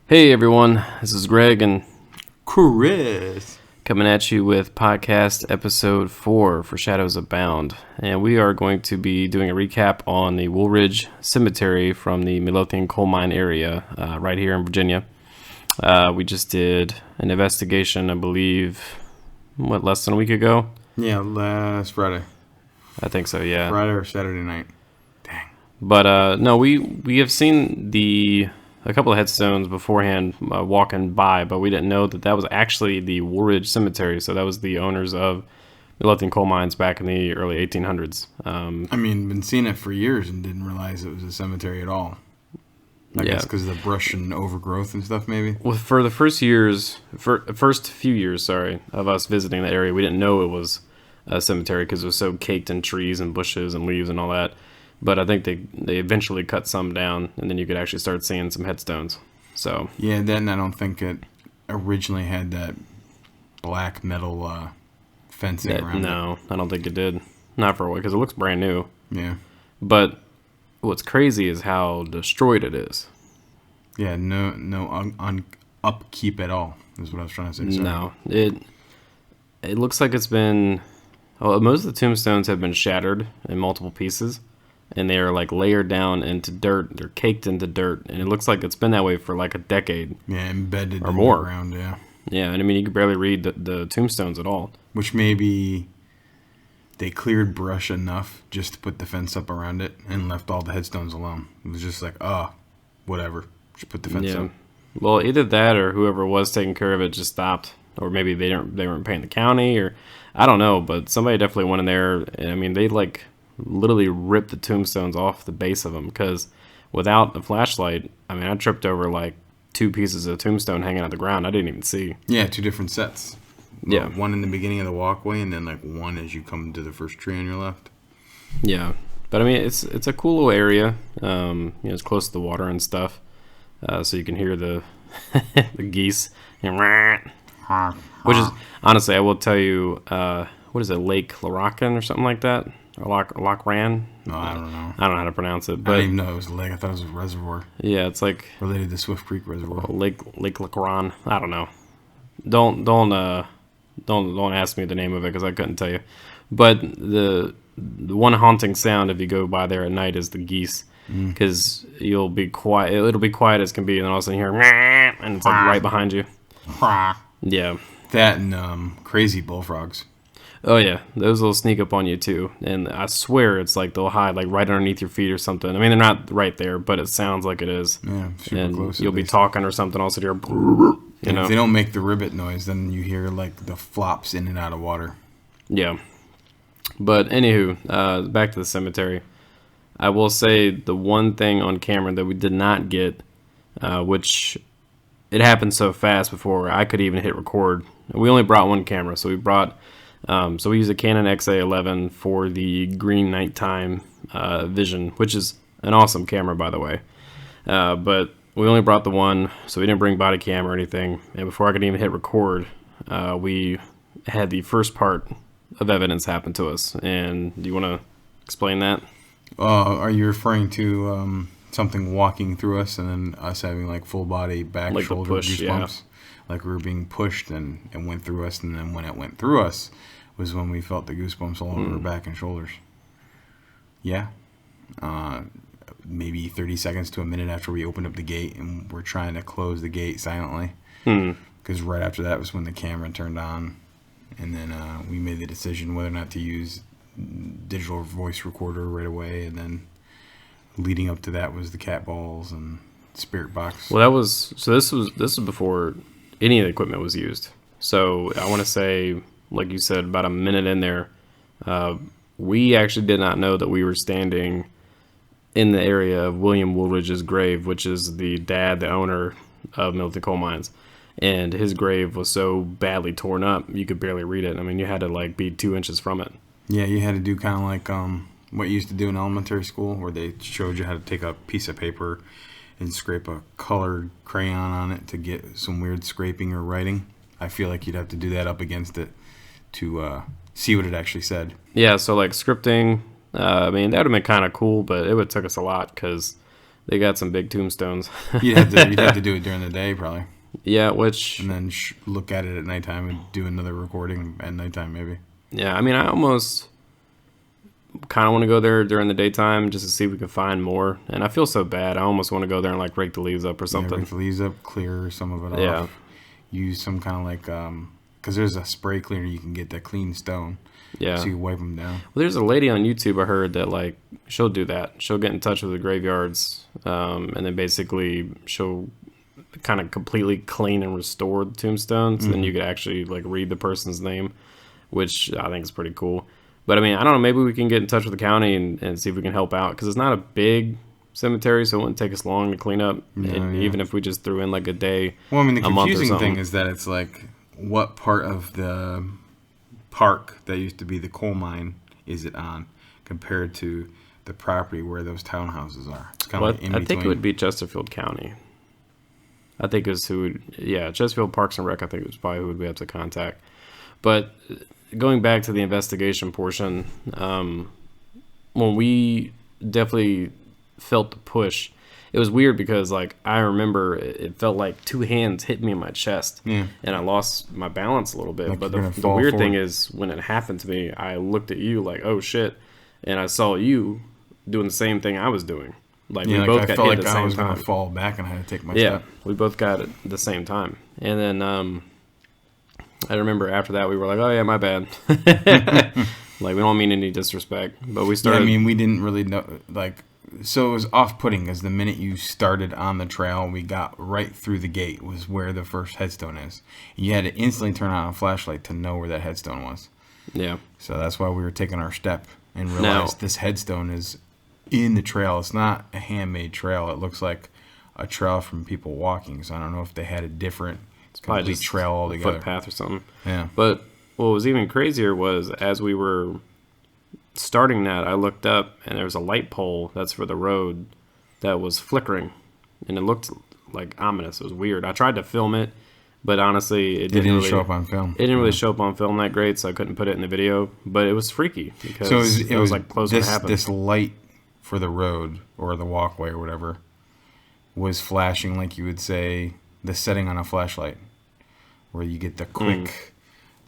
Hey everyone, this is Greg and Chris. coming at you with podcast episode 4 for Shadowsabound. And we are going to be doing a recap on the Woolridge Cemetery from the Midlothian Coalmine area right here in Virginia. We just did an investigation, I believe, less than a week ago? Yeah, last Friday. I think so, yeah. Friday or Saturday night. Dang. But no, we have seen a couple of headstones beforehand walking by, but we didn't know that was actually the Woolridge Cemetery. So that was the owners of Midlothian Coal Mines back in the early 1800s. Been seeing it for years and didn't realize it was a cemetery at all. I guess because of the brush and overgrowth and stuff, maybe. Well, for the first few years, of us visiting the area, we didn't know it was a cemetery because it was so caked in trees and bushes and leaves and all that. But I think they eventually cut some down, and then you could actually start seeing some headstones. So yeah, then I don't think it originally had that black metal fencing around it. No, I don't think it did. Not for a while, because it looks brand new. Yeah. But what's crazy is how destroyed it is. Yeah, no upkeep at all is what I was trying to say. Sorry. No, it looks like it's been. Well, most of the tombstones have been shattered in multiple pieces, and they are like layered down into dirt. They're caked into dirt, and it looks like it's been that way for like a decade. Yeah, embedded or in more. The ground. Yeah. Yeah, and I mean you could barely read the tombstones at all. Which maybe they cleared brush enough just to put the fence up around it and left all the headstones alone. It was just like, whatever, just put the fence up. Well, either that or whoever was taking care of it just stopped, or maybe they weren't paying the county, or I don't know. But somebody definitely went in there, and I mean they like literally ripped the tombstones off the base of them because without a flashlight, I mean I tripped over like 2 pieces of tombstone hanging out the ground. I didn't even see. Yeah, 2 different sets. Yeah, one in the beginning of the walkway, and then like one as you come to the first tree on your left. Yeah, but I mean it's a cool little area. It's close to the water and stuff, so you can hear the the geese, which is honestly, I will tell you, what is it, Lake Laracan or something like that, or Lochran? No, I don't know. I don't know how to pronounce it, but I didn't even know it was a lake. I thought it was a reservoir. Yeah, it's like related to Swift Creek Reservoir. Lake Lachran. I don't know. Don't ask me the name of it because I couldn't tell you. But the one haunting sound if you go by there at night is the geese, because you'll be quiet. It'll be quiet as can be, and then all of a sudden you hear and it's like right behind you. Yeah. That and crazy bullfrogs. Oh yeah, those will sneak up on you too, and I swear it's like they'll hide like right underneath your feet or something. I mean, they're not right there, but it sounds like it is. Yeah, super and close. You'll be talking or something. Also, you're, you know. If they don't make the ribbit noise, then you hear like the flops in and out of water. Yeah. But anywho, back to the cemetery. I will say the one thing on camera that we did not get, which it happened so fast before I could even hit record. We only brought one camera, so we used a Canon XA11 for the green nighttime vision, which is an awesome camera, by the way. But we only brought the one, so we didn't bring body cam or anything. And before I could even hit record, we had the first part of evidence happen to us. And do you want to explain that? Are you referring to something walking through us and then us having like full body back, like shoulder push, goosebumps? Yeah. Like we were being pushed and went through us, and then when it went through us was when we felt the goosebumps all over our back and shoulders. Yeah. Maybe 30 seconds to a minute after we opened up the gate and we're trying to close the gate silently. Because right after that was when the camera turned on, and then we made the decision whether or not to use digital voice recorder right away, and then leading up to that was the cat balls and spirit box. Well, this was before any of the equipment was used. So I want to say, like you said, about a minute in there, we actually did not know that we were standing in the area of William Woolridge's grave, which is the owner of Midlothian Coal Mines. And his grave was so badly torn up, you could barely read it. I mean, you had to like be 2 inches from it. Yeah, you had to do kind of like what you used to do in elementary school, where they showed you how to take a piece of paper and scrape a colored crayon on it to get some weird scraping or writing. I feel like you'd have to do that up against it to see what it actually said. Yeah, so like scripting, I mean, that would have been kind of cool, but it would have took us a lot because They got some big tombstones. You'd have to do it during the day, probably. Yeah, which... And then look at it at nighttime and do another recording at nighttime, maybe. Yeah, I mean, I almost kind of want to go there during the daytime just to see if we can find more. And I feel so bad. I almost want to go there and, like, rake the leaves up or something. Yeah, rake the leaves up, clear some of it off. Use some kind of, like... because there's a spray cleaner you can get that cleans stone. Yeah. So you can wipe them down. Well, there's a lady on YouTube I heard that, like, she'll do that. She'll get in touch with the graveyards, and then basically she'll kind of completely clean and restore the tombstones. Mm-hmm. Then you could actually, like, read the person's name, which I think is pretty cool. But, I mean, I don't know. Maybe we can get in touch with the county and see if we can help out. Because it's not a big cemetery, so it wouldn't take us long to clean up. Even if we just threw in, like, a day, well, I mean, the confusing thing is that it's, like, what part of the park that used to be the coal mine is it on compared to the property where those townhouses are? It's kind of like in between. I think it would be Chesterfield County. I think is who would... Yeah, Chesterfield Parks and Rec, I think it was probably who would we have to contact. But... Going back to the investigation portion, when we definitely felt the push, it was weird because, like, I remember it felt like two hands hit me in my chest, and I lost my balance a little bit. Like but the weird thing is, when it happened to me, I looked at you like, oh, shit, and I saw you doing the same thing I was doing. Like, we both got hit at the same time. I was going to fall back and I had to take my step. Yeah, we both got it at the same time. And then... I remember after that we were like, oh yeah, my bad. Like, we don't mean any disrespect, but we started... Yeah, I mean, we didn't really know, like, so it was off-putting because the minute you started on the trail, we got right through the gate was where the first headstone is. You had to instantly turn on a flashlight to know where that headstone was. Yeah. So that's why we were taking our step and realized this headstone is in the trail. It's not a handmade trail. It looks like a trail from people walking, so I don't know if they had a different... It's probably complete just trail altogether. Footpath or something. Yeah. But what was even crazier was as we were starting that, I looked up and there was a light pole that's for the road that was flickering, and it looked like ominous. It was weird. I tried to film it, but honestly, it didn't really show up on film. It didn't really show up on film that great, so I couldn't put it in the video. But it was freaky because it was like close to happen. This light for the road or the walkway or whatever was flashing like you would say the setting on a flashlight, where you get the quick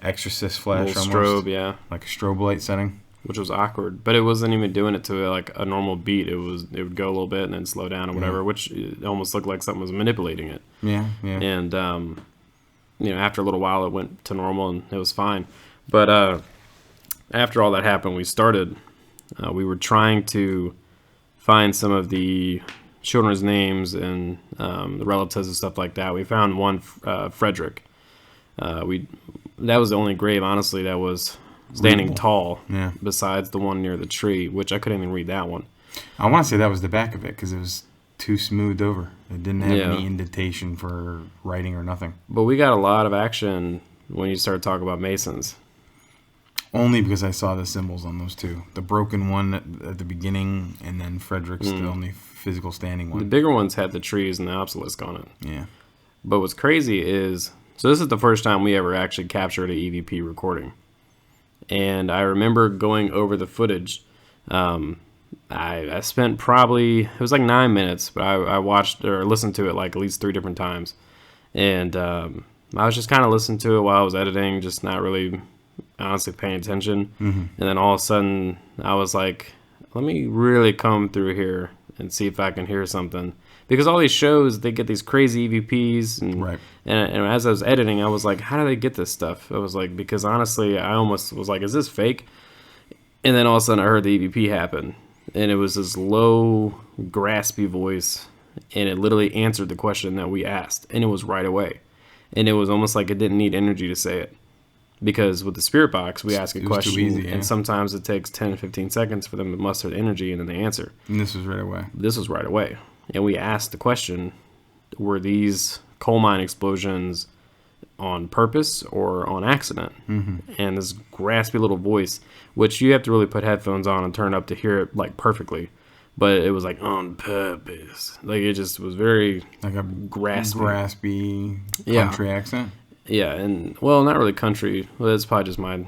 exorcist flash, almost strobe, yeah, like a strobe light setting, which was awkward. But it wasn't even doing it to like a normal beat. It would go a little bit and then slow down or whatever, which it almost looked like something was manipulating it. Yeah, yeah. And after a little while, it went to normal and it was fine. But after all that happened, we started. We were trying to find some of the children's names and the relatives and stuff like that. We found one, Frederick. That was the only grave, honestly, that was standing tall. Yeah. Besides the one near the tree, which I couldn't even read that one. I want to say that was the back of it because it was too smoothed over. It didn't have any indentation for writing or nothing. But we got a lot of action when you started talking about Masons. Only because I saw the symbols on those two. The broken one at the beginning, and then Frederick's the only physical standing one. The bigger ones had the trees and the obelisk on it. Yeah. But what's crazy is, so this is the first time we ever actually captured an EVP recording. And I remember going over the footage. I spent probably, it was like 9 minutes, but I watched or listened to it like at least 3 different times. And I was just kind of listening to it while I was editing, just not really honestly paying attention. And then all of a sudden I was like, let me really come through here and see if I can hear something, because all these shows, they get these crazy EVPs and as I was editing, I was like, how do they get this stuff? I was like, because honestly, I almost was like, is this fake? And then all of a sudden I heard the EVP happen, and it was this low, graspy voice, and it literally answered the question that we asked, and it was right away. And it was almost like it didn't need energy to say it. Because with the spirit box, we ask a question, and sometimes it takes 10 to 15 seconds for them to muster the energy, and then they answer. And this was right away. This was right away. And we asked the question, were these coal mine explosions on purpose or on accident? And this graspy little voice, which you have to really put headphones on and turn up to hear it like perfectly. But it was like, on purpose. Like, it just was very like a graspy country accent. Yeah, and well, not really country. Well, that's probably just my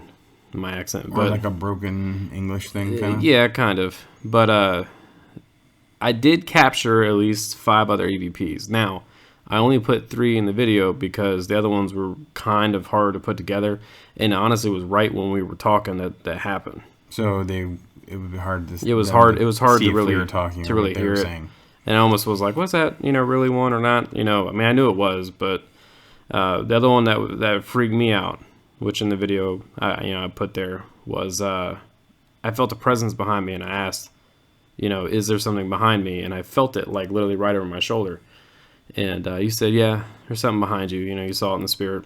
accent. Or like a broken English thing, kind of. Yeah, kind of. But I did capture at least 5 other EVPs. Now, I only put 3 in the video because the other ones were kind of hard to put together, and honestly, it was right when we were talking that happened. So it would be hard to. It was hard. It was hard to really hear it. Saying. And I almost was like, "Was that really one or not?" I mean, I knew it was, but the other one that freaked me out, which in the video I put there, was I felt a presence behind me, and I asked, is there something behind me? And I felt it like literally right over my shoulder. And you said, yeah, there's something behind you. You saw it in the spirit.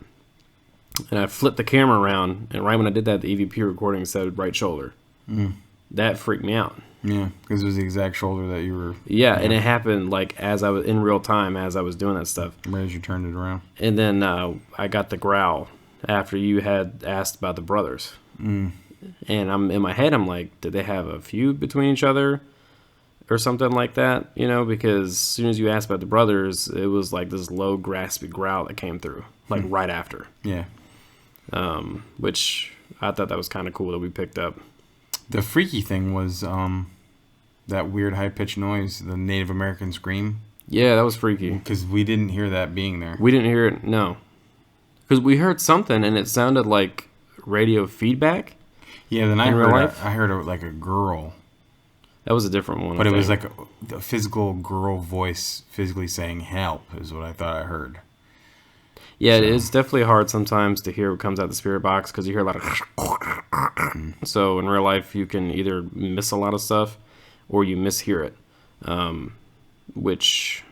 And I flipped the camera around, and right when I did that, the EVP recording said right shoulder. Mm. That freaked me out. Yeah, because it was the exact shoulder that you were... Yeah, and it happened like as I was in real time as I was doing that stuff. Right as you turned it around. And then I got the growl after you had asked about the brothers. Mm. And I'm in my head, I'm like, did they have a feud between each other or something like that? Because as soon as you asked about the brothers, it was like this low, graspy growl that came through, like right after. Yeah. Which I thought that was kind of cool that we picked up. The freaky thing was that weird high-pitched noise, the Native American scream. Yeah, that was freaky. Because we didn't hear that being there. We didn't hear it, no. Because we heard something, and it sounded like radio feedback. Yeah, then I heard like a girl. That was a different one. But it was like a physical girl voice physically saying help is what I thought I heard. Yeah, it's definitely hard sometimes to hear what comes out the spirit box because you hear a lot of... So in real life, you can either miss a lot of stuff or you mishear it. Which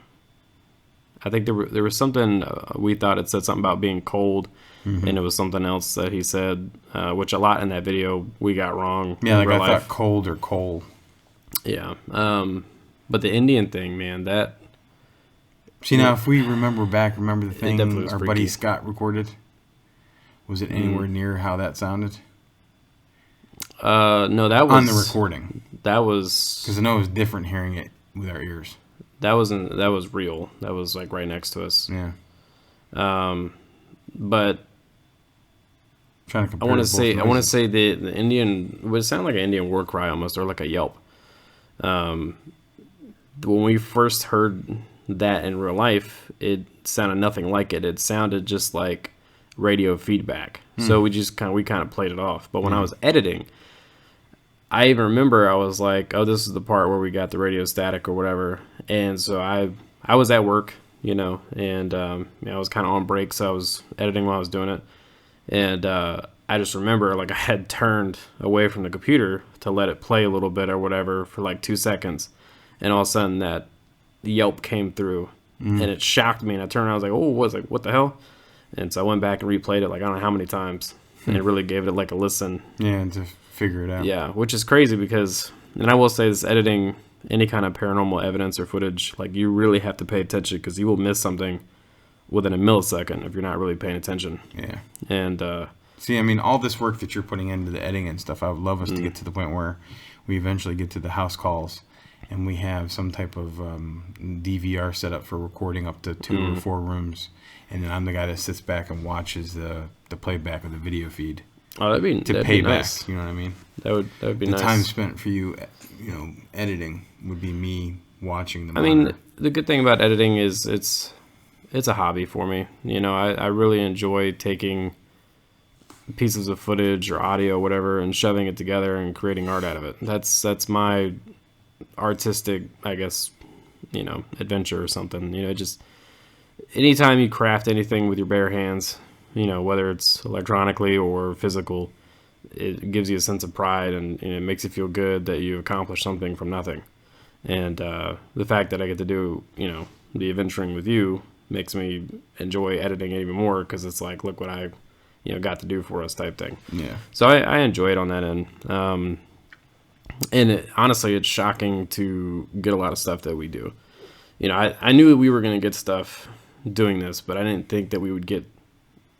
I think there was something we thought it said something about being cold. Mm-hmm. And it was something else that he said, which a lot in that video we got wrong. Yeah, like I thought cold or coal. Yeah. But the Indian thing, man, that... See, now, if we remember the thing our freaky. buddy Scott recorded? Was it anywhere near how that sounded? No, that was... On the recording. That was... Because I know it was different hearing it with our ears. That was real. That was, like, right next to us. Yeah. But... Trying to compare I want to say the Indian would sound like an Indian war cry almost, or like a yelp. When we first heard that in real life, it sounded nothing like it. It sounded just like radio feedback. So we kind of played it off. But when I was editing, I even remember I was like, "Oh, this is the part where we got the radio static or whatever." And so I was at work, and I was kind of on break, so I was editing while I was doing it. And I just remember, like, I had turned away from the computer to let it play a little bit or whatever for like 2 seconds. And all of a sudden that yelp came through and it shocked me. And I turned around, I was like, what the hell? And so I went back and replayed it like I don't know how many times. And it really gave it like a listen. Yeah, and to figure it out. Yeah, which is crazy because, and I will say this, editing any kind of paranormal evidence or footage, like you really have to pay attention because you will miss something within a millisecond if you're not really paying attention. Yeah. And see, I mean, all this work that you're putting into the editing and stuff, I would love us to get to the point where we eventually get to the house calls and we have some type of DVR set up for recording up to 2 or 4 rooms, and then I'm the guy that sits back and watches the playback of the video feed. Oh, that'd pay be back. Nice. You know what I mean? That would be nice. The time spent for you, editing would be me watching the monitor. I mean, the good thing about editing is it's a hobby for me. I really enjoy taking pieces of footage or audio, whatever, and shoving it together and creating art out of it. That's my artistic, I guess, adventure or something. Just anytime you craft anything with your bare hands, whether it's electronically or physical, it gives you a sense of pride and it makes you feel good that you accomplished something from nothing. And the fact that I get to do, the adventuring with you makes me enjoy editing it even more because it's like, look what I, got to do for us type thing. Yeah. So I enjoy it on that end. And honestly, it's shocking to get a lot of stuff that we do. I knew we were going to get stuff doing this, but I didn't think that we would get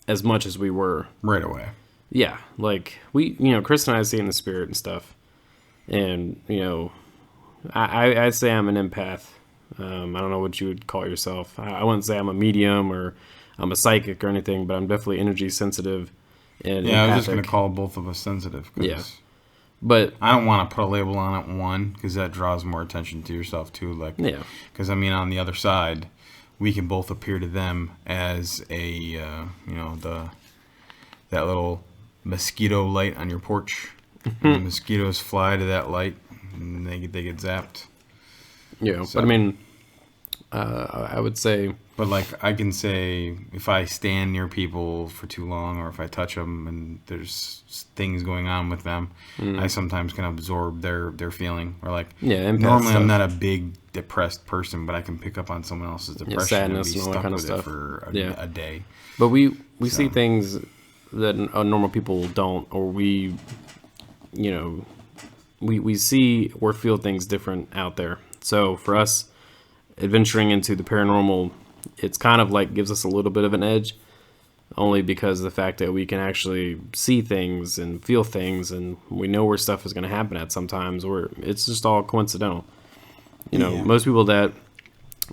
as much as we were. Right away. Yeah. Like, Chris and I see in the spirit and stuff. And, I'd say I'm an empath. I don't know what you would call yourself. I wouldn't say I'm a medium or I'm a psychic or anything, but I'm definitely energy sensitive and yeah, empathic. I was just going to call both of us sensitive. Yeah. But I don't want to put a label on it, one, because that draws more attention to yourself, too. Like, yeah. Because, I mean, on the other side, we can both appear to them as a, that little mosquito light on your porch. And the mosquitoes fly to that light, and they get zapped. Yeah, So, but I mean, I would say... But, like, I can say if I stand near people for too long, or if I touch them and there's things going on with them, I sometimes can absorb their feeling. Or, like, normally I'm not a big depressed person, but I can pick up on someone else's depression sadness and be and all stuck that kind of with stuff. it for a day. But we see things that normal people don't, or we see or feel things different out there. So for us, adventuring into the paranormal, it's kind of like gives us a little bit of an edge, only because of the fact that we can actually see things and feel things, and we know where stuff is going to happen at sometimes, or it's just all coincidental. Most people that,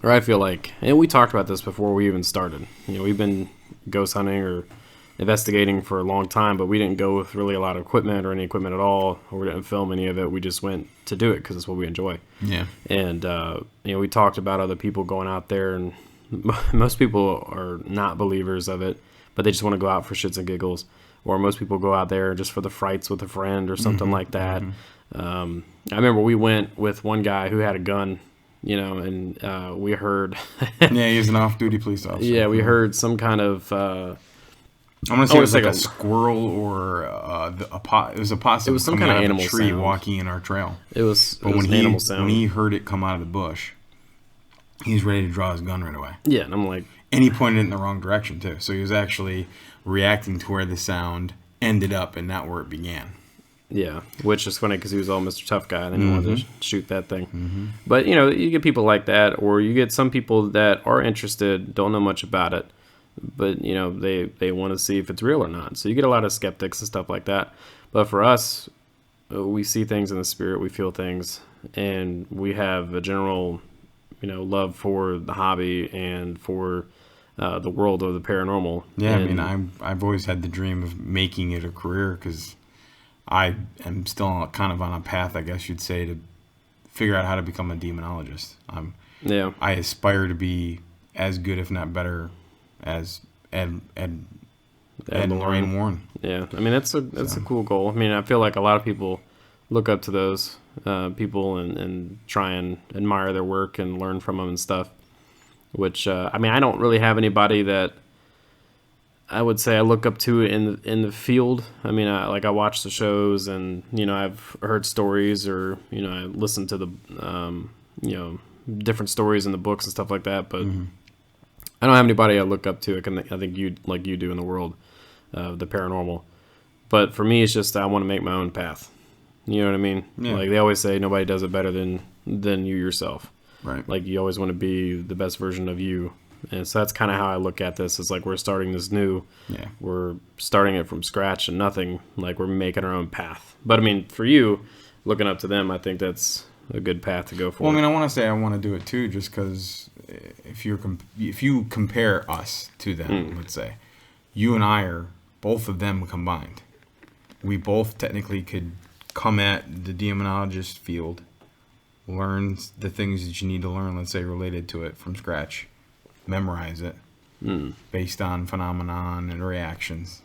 or I feel like, and we talked about this before we even started, we've been ghost hunting or investigating for a long time, but we didn't go with really a lot of equipment or any equipment at all, or we didn't film any of it. We just went to do it because it's what we enjoy. Yeah. And, we talked about other people going out there, and most people are not believers of it, but they just want to go out for shits and giggles. Or most people go out there just for the frights with a friend or something like that. I remember we went with one guy who had a gun, and we heard... Yeah, he was an off-duty police officer. Yeah, we heard some kind of... I'm gonna say it was like a squirrel or it was a possum. It was some kind of animal tree sound. Walking in our trail. It was an animal sound. When he heard it come out of the bush, he was ready to draw his gun right away. Yeah, and I'm like... And he pointed it in the wrong direction, too. So he was actually reacting to where the sound ended up and not where it began. Yeah, which is funny because he was all Mr. Tough Guy, and then he wanted to shoot that thing. But, you get people like that, or you get some people that are interested, don't know much about it, but, they want to see if it's real or not. So you get a lot of skeptics and stuff like that. But for us, we see things in the spirit, we feel things, and we have a general, love for the hobby and for the world of the paranormal. Yeah, and, I've always had the dream of making it a career because I am still kind of on a path, I guess you'd say, to figure out how to become a demonologist. I aspire to be as good, if not better, as Ed and Lorraine Warren. Yeah, I mean that's a cool goal. I mean, I feel like a lot of people look up to those people and try and admire their work and learn from them and stuff. Which I don't really have anybody that I would say I look up to in the field. I mean, I watch the shows and I've heard stories or I listen to the different stories in the books and stuff like that, but. I don't have anybody I look up to. I think you do in the world of the paranormal. But for me, it's just I want to make my own path. You know what I mean? Yeah. Like they always say, nobody does it better than you yourself. Right. Like you always want to be the best version of you. And so that's kind of how I look at this. It's like we're starting this new. Yeah. We're starting it from scratch and nothing. Like we're making our own path. But I mean, for you, looking up to them, I think that's a good path to go for. Well, I mean, I want to say I want to do it too, just because if you compare us to them, let's say, you and I are both of them combined. We both technically could come at the demonologist field, learn the things that you need to learn, let's say, related to it from scratch, memorize it based on phenomenon and reactions.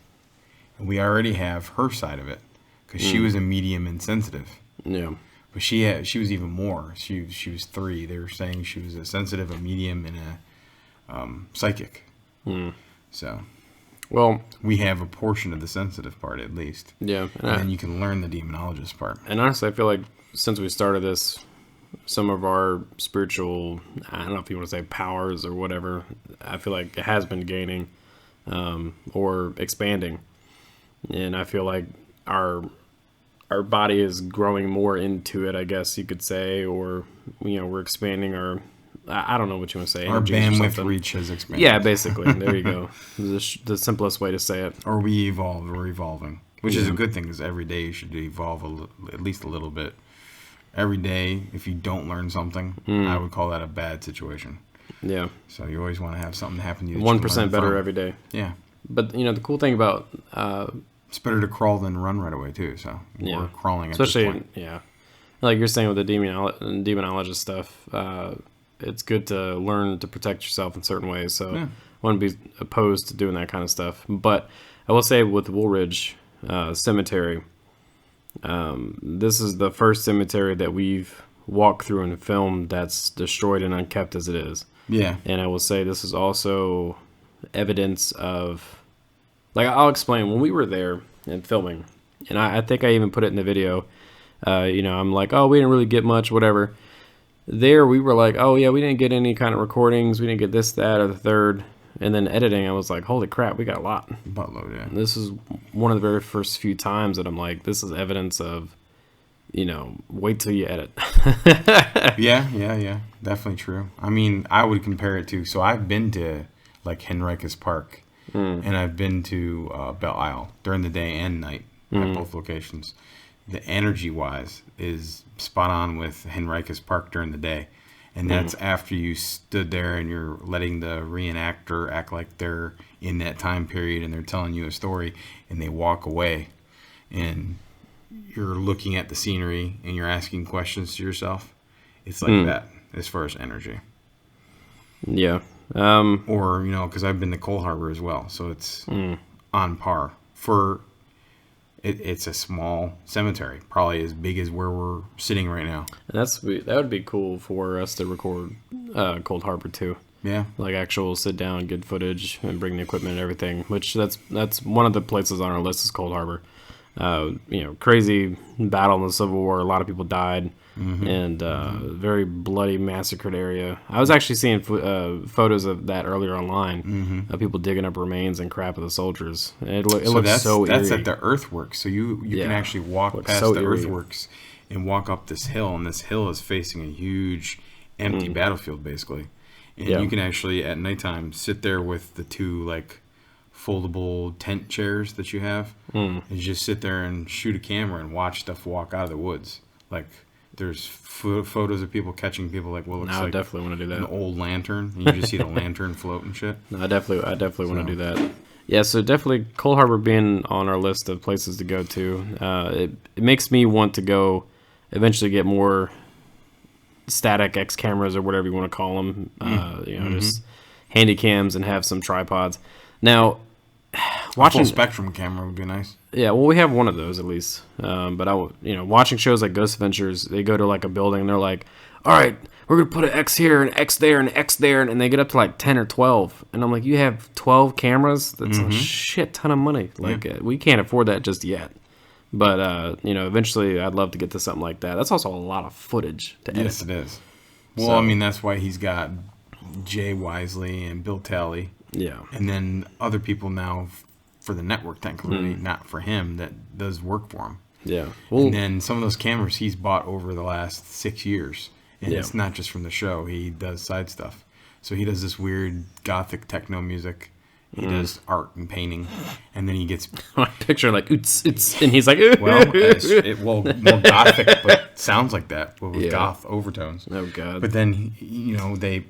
And we already have her side of it because she was a medium and sensitive. Yeah. But she was even more. She was 3. They were saying she was a sensitive, a medium, and a psychic. So, well, we have a portion of the sensitive part at least. Yeah, and then you can learn the demonologist part. And honestly, I feel like since we started this, some of our spiritual, I don't know if you want to say powers or whatever, I feel like it has been gaining or expanding, and I feel like our body is growing more into it, I guess you could say, or we're expanding our, I don't know what you want to say. Our bandwidth reach has expanded. Yeah, basically. There you go. The simplest way to say it. Or we evolve, we're evolving, which is a good thing because every day you should evolve at least a little bit. Every day, if you don't learn something, I would call that a bad situation. Yeah. So you always want to have something happen to you. 1% better every day. Yeah. But the cool thing about It's better to crawl than run right away too. So we're crawling at this point. Yeah, like you're saying with the demonologist stuff. It's good to learn to protect yourself in certain ways. So I wouldn't be opposed to doing that kind of stuff. But I will say with Woolridge Cemetery, this is the first cemetery that we've walked through and filmed that's destroyed and unkept as it is. Yeah. And I will say this is also evidence of, like, I'll explain. When we were there and filming, and I think I even put it in the video, I'm like, oh, we didn't really get much, whatever. There we were like, oh yeah, we didn't get any kind of recordings, we didn't get this, that, or the third. And then editing, I was like, holy crap, we got a lot. Buttload, yeah. This is one of the very first few times that I'm like, this is evidence of, wait till you edit. Yeah. Definitely true. I mean, I would compare it to, so I've been to like Henricus Park and I've been to Belle Isle during the day and night at both locations. The energy-wise is spot on with Henricus Park during the day. And that's after you stood there and you're letting the reenactor act like they're in that time period and they're telling you a story and they walk away and you're looking at the scenery and you're asking questions to yourself. It's like that as far as energy. Yeah. Or, because I've been to Coal Harbor as well. So it's on par for... It's a small cemetery, probably as big as where we're sitting right now. That would be cool for us to record Cold Harbor too. Yeah, like actual sit down, good footage, and bring the equipment and everything. Which that's one of the places on our list is Cold Harbor. Crazy battle in the Civil War. A lot of people died, and very bloody, massacred area. I was actually seeing photos of that earlier online of people digging up remains and crap of the soldiers. It looks so eerie. That's at the earthworks, so you can actually walk past the earthworks and walk up this hill, and this hill is facing a huge empty battlefield, basically. And you can actually, at nighttime, sit there with the two, like, foldable tent chairs that you have, and you just sit there and shoot a camera and watch stuff walk out of the woods. Like, there's photos of people catching people like what looks like I definitely want to do that. An old lantern, and you just see the lantern float and shit. No, I definitely want to do that. Yeah, so definitely Coal Harbor being on our list of places to go to, it makes me want to go eventually get more static X cameras or whatever you want to call them, just handy cams and have some tripods. Now, watching a full spectrum camera would be nice. Yeah, well, we have one of those at least. But watching shows like Ghost Adventures, they go to like a building and they're like, all right, we're going to put an X here and X there and X there. And they get up to like 10 or 12. And I'm like, you have 12 cameras? That's a shit ton of money. Like, we can't afford that just yet. But, eventually I'd love to get to something like that. That's also a lot of footage to edit. Yes, it is. Well, I mean, that's why he's got Jay Wisely and Bill Talley. Yeah. And then other people now for the network, technically, not for him, that does work for him. Yeah. Well, and then some of those cameras he's bought over the last 6 years. And it's not just from the show. He does side stuff. So he does this weird gothic techno music. He does art and painting. And then he gets... picture like, it's, and he's like... well, more gothic, but sounds like that. With goth overtones. Oh, God. But then,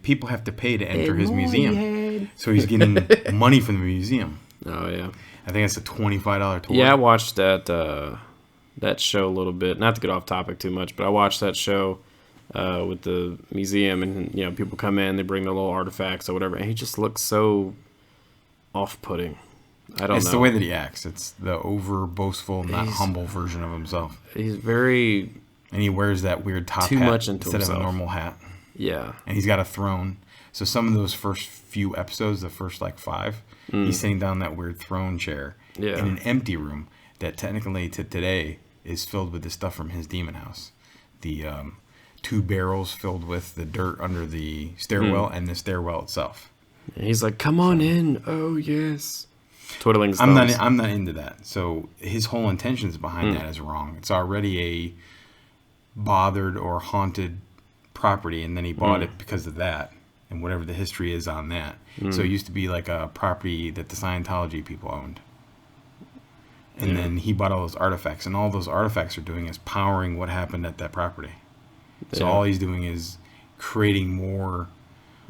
people have to pay to enter his museum. So he's getting money from the museum. Oh, yeah. I think it's a $25 tour. Yeah, I watched that show a little bit. Not to get off topic too much, but I watched that show with the museum, and people come in, they bring their little artifacts or whatever, and he just looks so off-putting. I don't know. It's the way that he acts. It's the over boastful, not humble version of himself. He's very... And he wears that weird top too hat much into instead himself. of a normal hat. Yeah. And he's got a throne. So some of those first few episodes, the first like 5, he's sitting down that weird throne chair in an empty room that technically to today is filled with the stuff from his demon house. The 2 barrels filled with the dirt under the stairwell and the stairwell itself. And he's like, come on in. Oh, yes. Twiddling his thumbs. I'm not into that. So his whole intentions behind that is wrong. It's already a bothered or haunted property, and then he bought it because of that and whatever the history is on that. So it used to be like a property that the Scientology people owned. And then he bought all those artifacts, and all those artifacts are doing is powering what happened at that property. So all he's doing is creating more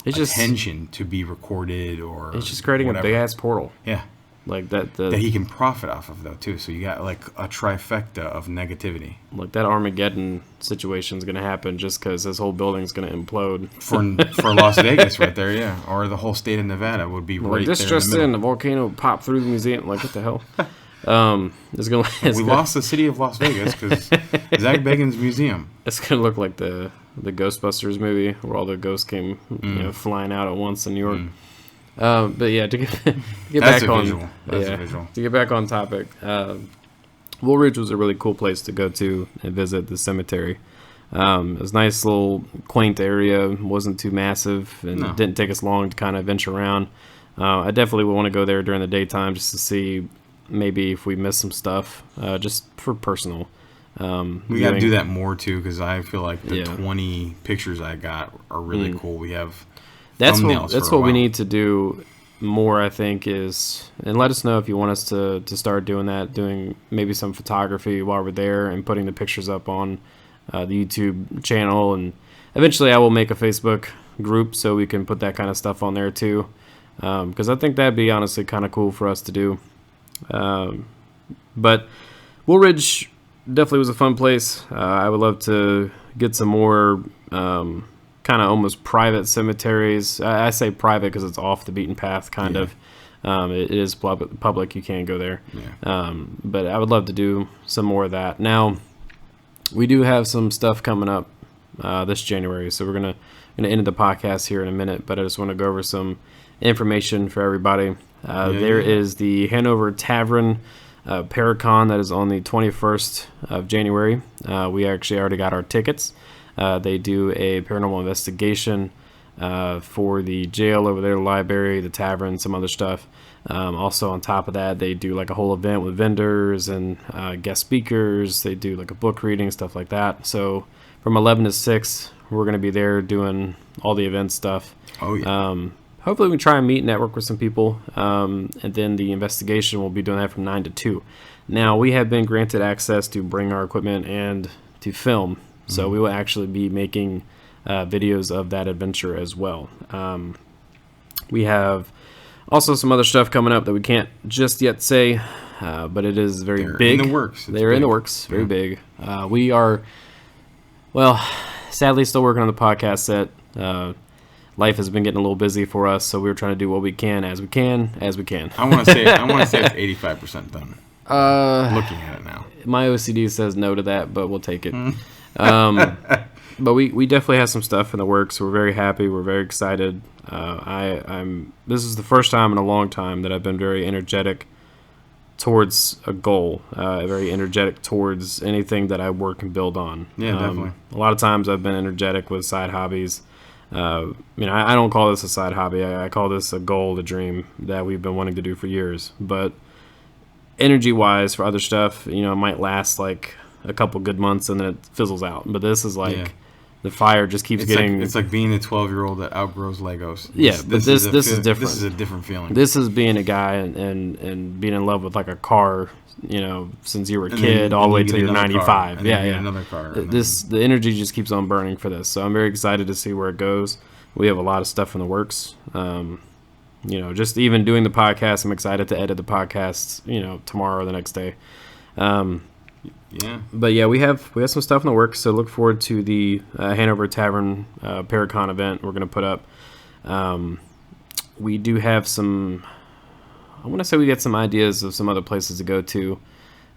attention to be recorded or it's just creating whatever. a big-ass portal. Yeah. Like that he can profit off of, though, too. So you got like a trifecta of negativity. Like that Armageddon situation is going to happen just because this whole building's going to implode. For Las Vegas right there, yeah. Or the whole state of Nevada would be right this there just in the middle. the volcano popped through the museum. Like, what the hell? We lost the city of Las Vegas because Zach Bagans' museum. It's going to look like the Ghostbusters movie where all the ghosts came flying out at once in New York. But yeah, to get back on to get back on topic, Woolridge was a really cool place to go to and visit the cemetery. It was a nice little quaint area, wasn't too massive, and didn't take us long to kind of venture around. I definitely would want to go there during the daytime just to see maybe if we missed some stuff, just for personal. We got to do that more too, because I feel like the 20 pictures I got are really cool. We have. That's what we need to do more, I think, is, and let us know if you want us to start doing that, doing maybe some photography while we're there and putting the pictures up on the YouTube channel. And eventually I will make a Facebook group so we can put that kind of stuff on there too, because I think that'd be honestly kind of cool for us to do. But Woolridge definitely was a fun place. I would love to get some more kind of almost private cemeteries. I say private because it's off the beaten path, kind of. It is public. You can't go there. Yeah. But I would love to do some more of that. Now, we do have some stuff coming up this January, so we're gonna end the podcast here in a minute. But I just want to go over some information for everybody. There is the Hanover Tavern Paracon that is on the 21st of January. We actually already got our tickets. They do a paranormal investigation for the jail over there, the library, the tavern, some other stuff. Also, on top of that, they do like a whole event with vendors and guest speakers. They do like a book reading, stuff like that. So from 11 to 6, we're going to be there doing all the event stuff. Oh, yeah. Hopefully we can try and meet and network with some people. And then the investigation, we'll be doing that from 9 to 2. Now, we have been granted access to bring our equipment and to film. So we will actually be making videos of that adventure as well. We have also some other stuff coming up that we can't just yet say, but it is very big. In the works. They're in the works. Very big. We are, well, sadly still working on the podcast set. Life has been getting a little busy for us, so we're trying to do what we can as we can. I want to say it's 85% done. Looking at it now, my OCD says no to that, but we'll take it. But we definitely have some stuff in the works. We're very happy. We're very excited. This is the first time in a long time that I've been very energetic towards a goal, very energetic towards anything that I work and build on. Yeah, definitely. A lot of times I've been energetic with side hobbies. I don't call this a side hobby. I call this a goal, a dream that we've been wanting to do for years. But energy-wise, for other stuff, it might last like a couple good months and then it fizzles out. But this is like the fire just keeps getting. It's like being a 12-year-old that outgrows Legos. This is different. This is a different feeling. This is being a guy and being in love with like a car. Since you were a kid all the way till you're 95. Another car. The energy just keeps on burning for this. So I'm very excited to see where it goes. We have a lot of stuff in the works. Just even doing the podcast, I'm excited to edit the podcasts, tomorrow or the next day. But yeah, we have some stuff in the works. So look forward to the Hanover Tavern Paracon event we're going to put up. We do have some. I want to say we get some ideas of some other places to go to,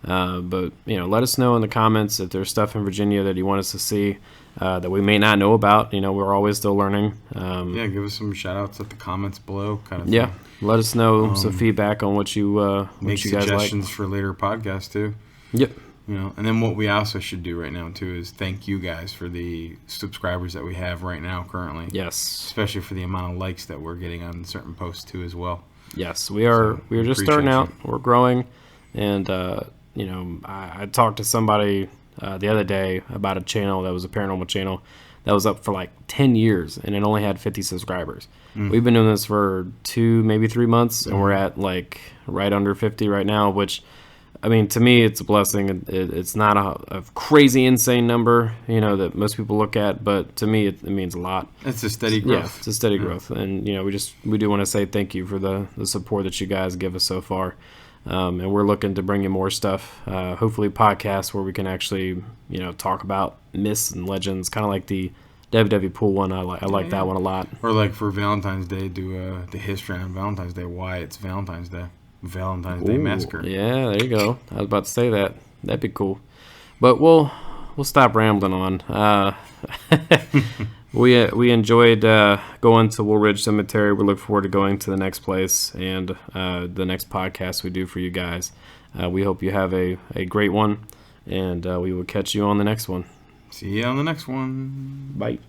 but let us know in the comments if there's stuff in Virginia that you want us to see that we may not know about. We're always still learning. Give us some shout outs at the comments below, kind of thing. Let us know some feedback on what you make you guys suggestions like for later podcasts too. Yep. And then what we also should do right now too is thank you guys for the subscribers that we have right now currently. Yes. Especially for the amount of likes that we're getting on certain posts too as well. Yes, we are just starting out. We're growing, and I talked to somebody the other day about a channel that was a paranormal channel that was up for like 10 years, and it only had 50 subscribers. We've been doing this for 2, maybe 3 months, and we're at like right under 50 right now, which I mean, to me, it's a blessing. It's not a crazy, insane number, that most people look at, but to me, it means a lot. It's a steady growth. Yeah, it's a steady growth, and we do want to say thank you for the support that you guys give us so far, and we're looking to bring you more stuff. Hopefully, podcasts where we can actually talk about myths and legends, kind of like the WW Pool one. I like that one a lot. Or like for Valentine's Day, do the history on Valentine's Day, why it's Valentine's Day. Valentine's Day Massacre. Yeah, there you go. I was about to say that. That'd be cool. But we'll stop rambling on. We enjoyed going to Woolridge Cemetery. We look forward to going to the next place and the next podcast we do for you guys. We hope you have a great one, and we will catch you on the next one. See you on the next one. Bye.